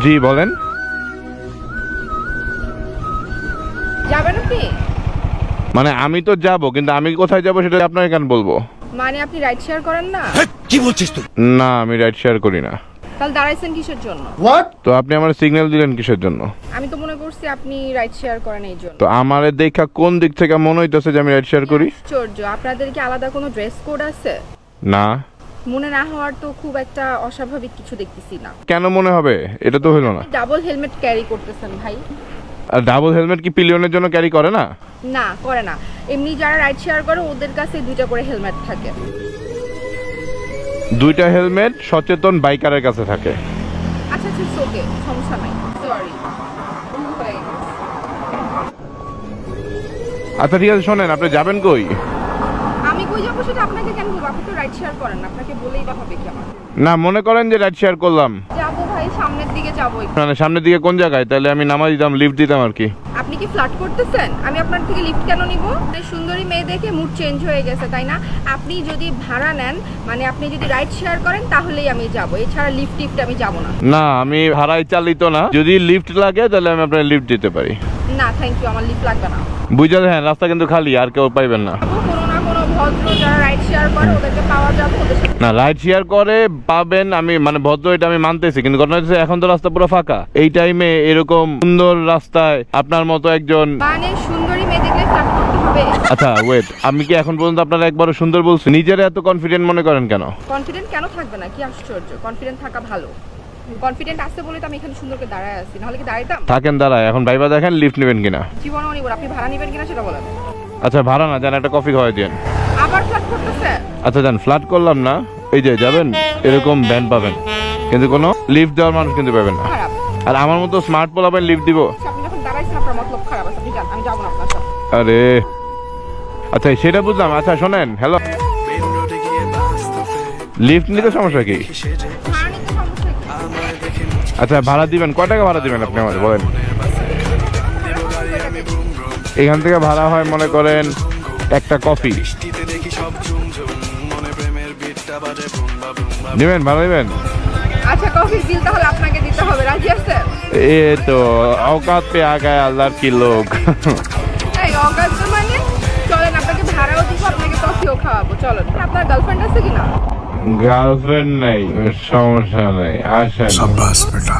জি বলেন। যাবেন আপনি? মানে আমি তো যাব, কিন্তু আমি কোথায় যাব সেটা আপনাকে কেন বলবো? মানে আপনি রাইড শেয়ার করেন না? কি বলছিস তুই? না, আমি রাইড শেয়ার করি না। তাহলে দাঁড়াইছেন কিসের জন্য? তো আপনি আমার সিগন্যাল দিলেন কিসের জন্য? আমি তো মনে করছি আপনি রাইড শেয়ার করেন এই জন্য। তো আমারে দেখা কোন দিক থেকে মনে হইতেছে যে আমি রাইড শেয়ার করি? আশ্চর্য, আপনাদের কি আলাদা কোনো ড্রেস কোড আছে? না। মনে না হওয়ার তো খুব একটা অস্বাভাবিক কিছু দেখতেছি না। কেন মনে হবে? এটা তো হলো না। ডাবল হেলমেট ক্যারি করতেছেন ভাই। আর ডাবল হেলমেট কি পিলিয়নের জন্য ক্যারি করে না? না, করে না। এমনি যারা রাইড শেয়ার করে ওদের কাছে দুইটা করে হেলমেট থাকে। দুইটা হেলমেট সচেতন বাইকারের কাছে থাকে। আচ্ছা আচ্ছা, ওকে, সমস্যা নাই, সরি। আচ্ছা ঠিক আছে, শোনেন, আপনি যাবেন কই? আমি কই যাবো সেটা আপনাকে কেন বলবো? আপনি তো রাইড শেয়ার করেন, আপনাকে বলেই বা হবে কি আমার? না, মনে করেন যে রাইড শেয়ার করলাম, যাবো ভাই, সামনের দিকে যাবো। মানে সামনের দিকে কোন জায়গায়? তাহলে আমি নামা দিতাম, লিফট দিতাম আর কি। আপনি কি ফ্লার্ট করতেছেন? আমি আপনার থেকে লিফট কেন নিব? সুন্দরী মেয়ে দেখে মুড চেঞ্জ হয়ে গেছে, তাই না? আপনি যদি ভাড়া নেন, মানে আপনি যদি রাইড শেয়ার করেন, তাহলেই আমি যাব। এছাড়া লিফট টিফট আমি যাব না। না, আমি ভাড়াই চালিত না। যদি লিফট লাগে তাহলে আমি আপনার লিফট দিতে পারি। না থ্যাংক ইউ, আমার লিফট লাগবে না। বুঝা দেখেন, রাস্তা কিন্তু খালি, আর কেউ পাইবেন না। কোনো না কোনো ভদ্র যারা রাইড শেয়ার করে ওদেরকে পাওয়া যাবে, ওদের সাথে। না, রাইড শেয়ার করে পাবেন, আমি মানে ভদ্র, এটা আমি মানতেছি, কিন্তু ঘটনা হচ্ছে এখন তো রাস্তা পুরো ফাঁকা। এই টাইমে এরকম সুন্দর রাস্তায় আপনার মতো একজন, মানে সুন্দরী মেয়ে দেখলে ফ্লার্ট করতে হবে? আচ্ছা ওয়েট, আমি কি এখন পর্যন্ত আপনারা একবারও সুন্দর বলছি? নিজের এত কনফিডেন্ট মনে করেন কেন? কনফিডেন্ট কেন থাকবে না? কি আশ্চর্য, কনফিডেন্ট থাকা ভালো। কনফিডেন্ট আছে বলে তো আমি এখানে সুন্দর করে দাঁড়ায় আছি, নাহলে কি দাঁড়াইতাম? থাকেন দাঁড়ায়, এখন ভাইবা দেখেন লিফট নেবেন কিনা। জীবনও নিব। আপনি ভাড়া নেবেন কিনা সেটা বলেন। আচ্ছা ভাড়া না, যান একটা কফি খাওয়াই দিন। আবার ফ্লার্ট করতেছে? আচ্ছা যান, ফ্ল্যাট করলাম না, এই যে যাবেন এরকম ভ্যান পাবেন, কিন্তু কোনো লিফট দেওয়ার মানুষ কিন্তু পাবেন না। খারাপ। আর আমার মতো স্মার্ট পোলাবেন লিফট দিব? আপনি যখন দাঁড়াইছেন আপনার মতলব খারাপ আছে, আপনি যান, আমি যাবো না আপনার সাথে। আরে আচ্ছা, সেটা বুঝলাম। আচ্ছা শোনেন, হ্যালো, লিফট নিতে সমস্যা কি? ভাড়া নিতে সমস্যা কি? আচ্ছা ভাড়া দিবেন, কয় টাকা ভাড়া দিবেন আপনি আমাদের বলেন? এখান থেকে ভাড়া হয় মনে করেন একটা কফি। দিবেন, ভাড়া দিবেন? আচ্ছা, কফির বিল তাহলে আপনাকে দিতে হবে, রাজি আছেন? এ তো औकात पे आ गए अल्लाह की लोग। এই অগাধ মানে? চলেন, আপনাকে ভাড়াও দিব, আপনাকে কফিও খাওয়াবো, চলেন। আপনার গার্লফ্রেন্ড আছে কিনা? গার্লফ্রেন্ড নাই, সমস্যা নাই, আসেন। शाबाश बेटा।